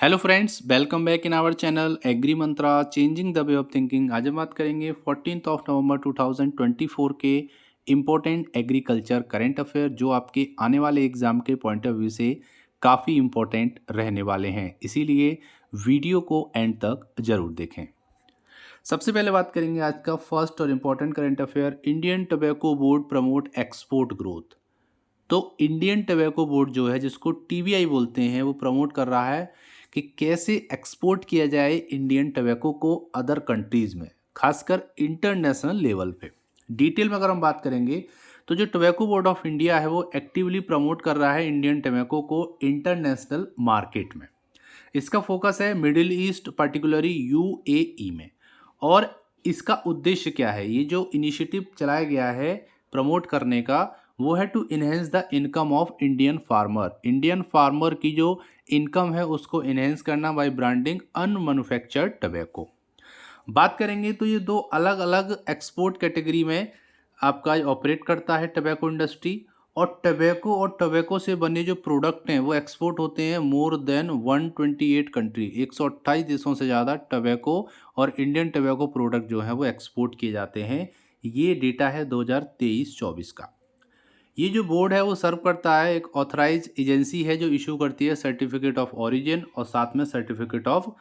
Hello friends, welcome back in our channel agri mantra changing the way of thinking. आज हम बात करेंगे 14 नवंबर 2024 के इम्पोर्टेंट एग्रीकल्चर करंट अफेयर जो आपके आने वाले एग्जाम के पॉइंट ऑफ व्यू से काफ़ी इम्पोर्टेंट रहने वाले हैं, इसीलिए वीडियो को एंड तक ज़रूर देखें। सबसे पहले बात करेंगे आज का फर्स्ट और important current affair. Indian tobacco board promote export growth. तो इंडियन टोबैको बोर्ड जो है, जिसको टीबीआई बोलते हैं, वो प्रमोट कर रहा है कि कैसे एक्सपोर्ट किया जाए इंडियन टोबैको को अदर कंट्रीज़ में, खासकर इंटरनेशनल लेवल पे। डिटेल में अगर हम बात करेंगे तो जो टोबैको बोर्ड ऑफ इंडिया है वो एक्टिवली प्रमोट कर रहा है इंडियन टोबैको को इंटरनेशनल मार्केट में। इसका फोकस है मिडिल ईस्ट, पर्टिकुलरली यूएई में। और इसका उद्देश्य क्या है, ये जो इनिशिएटिव चलाया गया है प्रमोट करने का, वो है to enhance the income of Indian farmer. Indian farmer की जो इनकम है उसको इन्हेंस करना बाय ब्रांडिंग अनमैन्युफैक्चर्ड टबैको। बात करेंगे तो ये दो अलग अलग एक्सपोर्ट कैटेगरी में आपका ऑपरेट करता है टबैको इंडस्ट्री। और टबैको और टबैको से बने जो प्रोडक्ट हैं वो एक्सपोर्ट होते हैं मोर देन 128 कंट्री, 128 देशों से ज़्यादा टबैको और इंडियन टबैको प्रोडक्ट जो है वो एक्सपोर्ट किए जाते हैं। ये डेटा है 2023-24 का। ये जो बोर्ड है वो सर्व करता है, एक ऑथराइज एजेंसी है जो इशू करती है सर्टिफिकेट ऑफ ओरिजिन और साथ में certificate of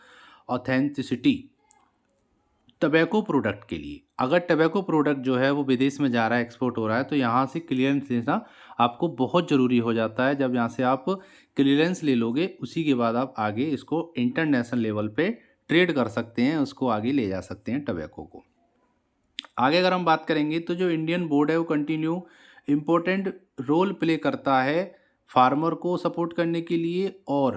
authenticity tobacco product के लिए। अगर टबैको प्रोडक्ट जो है वो विदेश में जा रहा है, एक्सपोर्ट हो रहा है, तो यहाँ से क्लियरेंस लेना आपको बहुत ज़रूरी हो जाता है। जब यहाँ से आप क्लियरेंस ले लोगे, उसी के बाद आप आगे इसको इंटरनेशनल लेवल पे ट्रेड कर सकते हैं, उसको आगे ले जा सकते हैं टबैको को। आगे अगर हम बात करेंगे तो जो इंडियन बोर्ड है वो कंटिन्यू इम्पोर्टेंट रोल प्ले करता है फार्मर को सपोर्ट करने के लिए और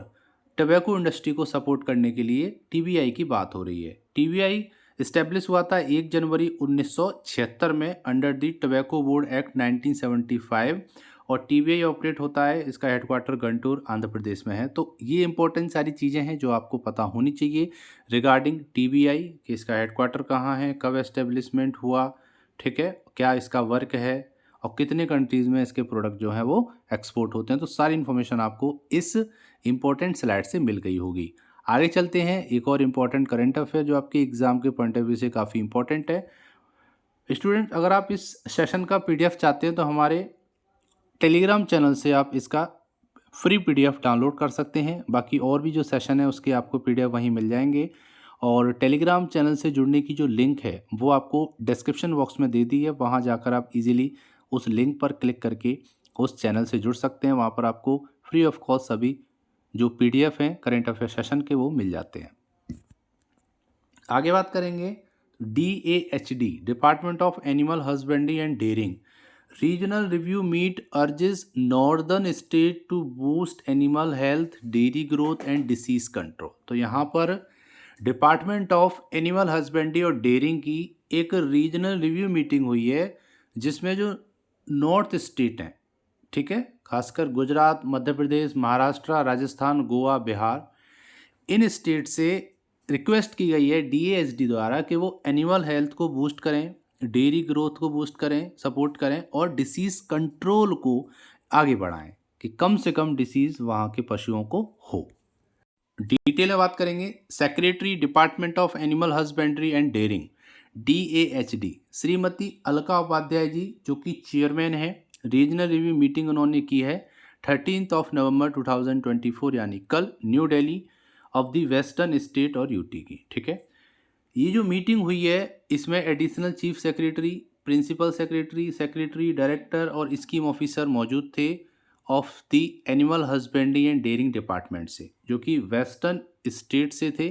टबैको इंडस्ट्री को सपोर्ट करने के लिए। टीबीआई की बात हो रही है। टीबीआई इस्टेब्लिश हुआ था 1 जनवरी 1976 में under the tobacco board act 1975 और टीबीआई ऑपरेट होता है, इसका हेडक्वार्टर गंटूर आंध्र प्रदेश में है। तो ये इंपॉर्टेंट सारी चीज़ें हैं जो आपको पता होनी चाहिए रिगार्डिंग टीबीआई कि इसका हेडक्वार्टर कहाँ है, कब एस्टेब्लिशमेंट हुआ, ठीक है, क्या इसका वर्क है और कितने कंट्रीज़ में इसके प्रोडक्ट जो हैं वो एक्सपोर्ट होते हैं। तो सारी इन्फॉर्मेशन आपको इस इम्पोर्टेंट स्लाइड से मिल गई होगी। आगे चलते हैं, एक और इम्पॉर्टेंट करंट अफेयर जो आपके एग्जाम के पॉइंट ऑफ व्यू से काफ़ी इंपॉर्टेंट है। स्टूडेंट, अगर आप इस सेशन का पीडीएफ चाहते हैं तो हमारे टेलीग्राम चैनल से आप इसका फ्री पीडीएफ डाउनलोड कर सकते हैं। बाकी और भी जो सेशन है उसके आपको पीडीएफ वहीं मिल जाएंगे। और टेलीग्राम चैनल से जुड़ने की जो लिंक है वो आपको डिस्क्रिप्शन बॉक्स में दे दी है, वहाँ जाकर आप इजीली उस लिंक पर क्लिक करके उस चैनल से जुड़ सकते हैं। वहाँ पर आपको फ्री ऑफ कॉस्ट सभी जो पीडीएफ हैं करंट अफेयर सेशन के वो मिल जाते हैं। आगे बात करेंगे DAHD, department of animal husbandry and dairying regional review meet urges northern state to boost animal health, dairy growth and disease control. तो यहाँ पर डिपार्टमेंट ऑफ एनिमल हस्बेंड्री और डेयरिंग की एक रीजनल रिव्यू मीटिंग हुई है जिसमें जो नॉर्थ स्टेट हैं, ठीक है, खासकर गुजरात, मध्य प्रदेश, महाराष्ट्र, राजस्थान, गोवा, बिहार, इन स्टेट से रिक्वेस्ट की गई है DAHD द्वारा कि वो एनिमल हेल्थ को बूस्ट करें, डेयरी ग्रोथ को बूस्ट करें, सपोर्ट करें और डिसीज़ कंट्रोल को आगे बढ़ाएं कि कम से कम डिसीज़ वहाँ के पशुओं को हो। डिटेल में बात करेंगे, secretary department of animal husbandry and dairying DAHD Shrimati Alka Upadhyay ji, जो कि चेयरमैन है, रीजनल रिव्यू मीटिंग उन्होंने की है 13 नवंबर 2024 यानी कल, new Delhi of the western state और यूटी की, ठीक है। ये जो मीटिंग हुई है इसमें additional chief secretary, principal secretary, secretary, director और स्कीम ऑफिसर मौजूद थे of the animal husbandry and dairying department से, जो कि वेस्टर्न स्टेट से थे,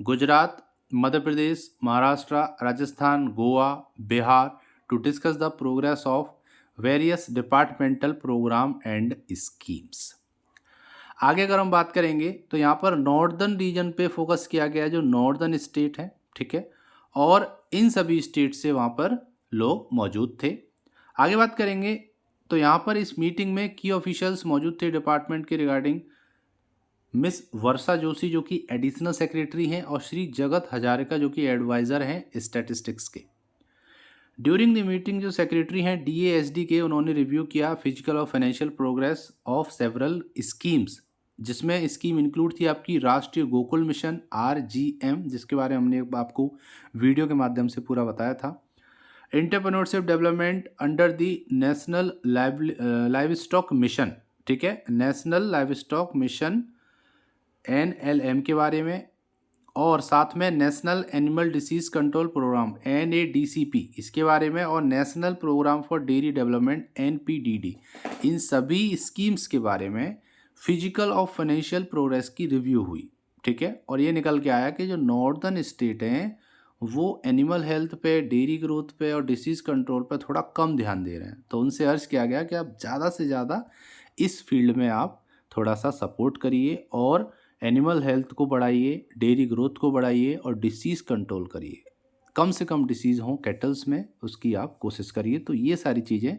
Gujarat, Madhya Pradesh, Maharashtra, Rajasthan, Goa, Bihar, to discuss the progress of various departmental programme and schemes. आगे अगर हम बात करेंगे तो यहाँ पर नॉर्दर्न रीजन पे फोकस किया गया है, जो नॉर्दर्न स्टेट है, ठीक है, और इन सभी स्टेट से वहाँ पर लोग मौजूद थे। आगे बात करेंगे तो यहाँ पर इस मीटिंग में की ऑफिशियल्स मौजूद थे डिपार्टमेंट के रिगार्डिंग मिस वर्षा जोशी जो कि एडिशनल सेक्रेटरी हैं और श्री जगत हजारिका जो कि एडवाइज़र हैं स्टैटिस्टिक्स के। ड्यूरिंग द मीटिंग जो सेक्रेटरी हैं DAHD के, उन्होंने रिव्यू किया फिजिकल और financial progress of several schemes जिसमें स्कीम इंक्लूड थी आपकी राष्ट्रीय गोकुल मिशन RGM, जिसके बारे में हमने आपको वीडियो के माध्यम से पूरा बताया था। Entrepreneurship development under the national livestock mission, ठीक है, national livestock mission NLM के बारे में, और साथ में national animal disease control programme NADCP इसके बारे में, और national programme for dairy development NPDD, इन सभी स्कीम्स के बारे में फिजिकल और फाइनेंशियल प्रोग्रेस की रिव्यू हुई, ठीक है। और ये निकल के आया कि जो नॉर्दर्न स्टेट हैं वो एनिमल हेल्थ पे, डेयरी ग्रोथ पे और डिसीज़ कंट्रोल पे थोड़ा कम ध्यान दे रहे हैं, तो उनसे अर्ज किया गया कि आप ज़्यादा से ज़्यादा इस फील्ड में आप थोड़ा सा सपोर्ट करिए और एनिमल हेल्थ को बढ़ाइए, डेयरी ग्रोथ को बढ़ाइए और डिसीज़ कंट्रोल करिए। कम से कम डिसीज़ हों कैटल्स में, उसकी आप कोशिश करिए। तो ये सारी चीज़ें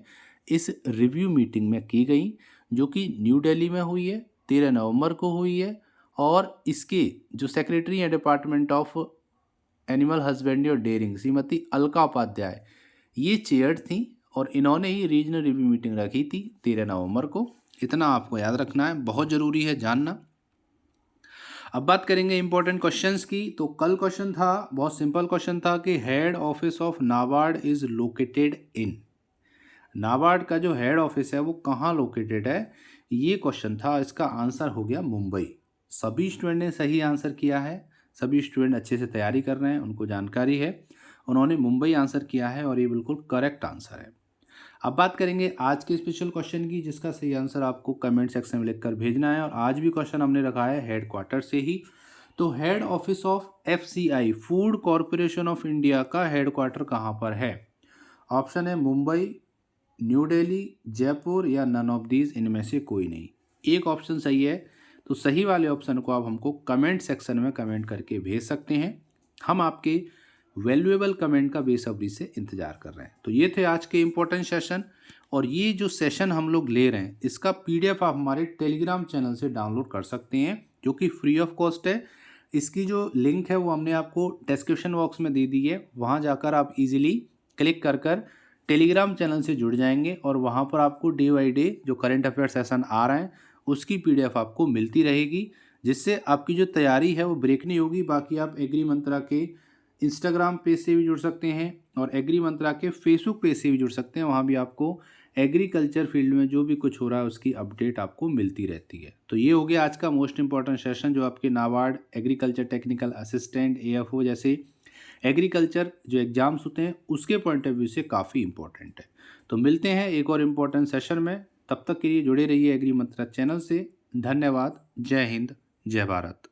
इस रिव्यू मीटिंग में की गई, जो कि न्यू दिल्ली में हुई है, 13 नवंबर को हुई है। और इसके जो सेक्रेटरी हैं डिपार्टमेंट ऑफ एनिमल हस्बेंड्री और डेयरिंग, श्रीमती अलका उपाध्याय, ये चेयर थी और इन्होंने ही रीजनल रिव्यू मीटिंग रखी थी 13 नवंबर को। इतना आपको याद रखना है, बहुत ज़रूरी है जानना। अब बात करेंगे इंपॉर्टेंट क्वेश्चंस की। तो कल क्वेश्चन था, बहुत सिंपल क्वेश्चन था कि head office of NABARD is located in, NABARD का जो हेड ऑफिस है वो कहाँ लोकेटेड है, ये क्वेश्चन था। इसका आंसर हो गया मुंबई। सभी स्टूडेंट ने सही आंसर किया है, सभी स्टूडेंट अच्छे से तैयारी कर रहे हैं, उनको जानकारी है, उन्होंने मुंबई आंसर किया है और ये बिल्कुल करेक्ट आंसर है। अब बात करेंगे आज के स्पेशल क्वेश्चन की, जिसका सही आंसर आपको कमेंट सेक्शन में लिखकर भेजना है। और आज भी क्वेश्चन हमने रखा है हेड क्वार्टर से ही। तो head office of FCI, food corporation of India का हेड क्वार्टर कहाँ पर है? ऑप्शन है मुंबई, न्यू दिल्ली, जयपुर या नन ऑफ दीज, इनमें से कोई नहीं। एक ऑप्शन सही है, तो सही वाले ऑप्शन को आप हमको कमेंट सेक्शन में कमेंट करके भेज सकते हैं। हम आपके वैल्यूएबल कमेंट का बेसब्री से इंतज़ार कर रहे हैं। तो ये थे आज के इम्पोर्टेंट सेशन, और ये जो सेशन हम लोग ले रहे हैं इसका PDF आप हमारे टेलीग्राम चैनल से डाउनलोड कर सकते हैं, जो कि फ्री ऑफ कॉस्ट है। इसकी जो लिंक है वो हमने आपको डिस्क्रिप्शन बॉक्स में दे दी है, वहाँ जाकर आप इजीली क्लिक कर टेलीग्राम चैनल से जुड़ जाएंगे और वहाँ पर आपको डे बाई डे जो करंट अफेयर सेशन आ रहे हैं उसकी PDF आपको मिलती रहेगी, जिससे आपकी जो तैयारी है वो ब्रेक नहीं होगी। बाकी आप एग्री मंत्रा के इंस्टाग्राम पेज से भी जुड़ सकते हैं और एग्री मंत्रा के फेसबुक पेज से भी जुड़ सकते हैं, वहाँ भी आपको एग्रीकल्चर फील्ड में जो भी कुछ हो रहा है उसकी अपडेट आपको मिलती रहती है। तो ये हो गया आज का मोस्ट इंपॉर्टेंट सेशन, जो आपके NABARD agriculture technical assistant, AFO जैसे एग्रीकल्चर जो एग्ज़ाम्स होते हैं उसके पॉइंट ऑफ व्यू से काफ़ी इंपॉर्टेंट है। तो मिलते हैं एक और इम्पॉर्टेंट सेशन में, तब तक के लिए जुड़े रहिए एग्री मंत्रा चैनल से। धन्यवाद। जय हिंद, जय भारत।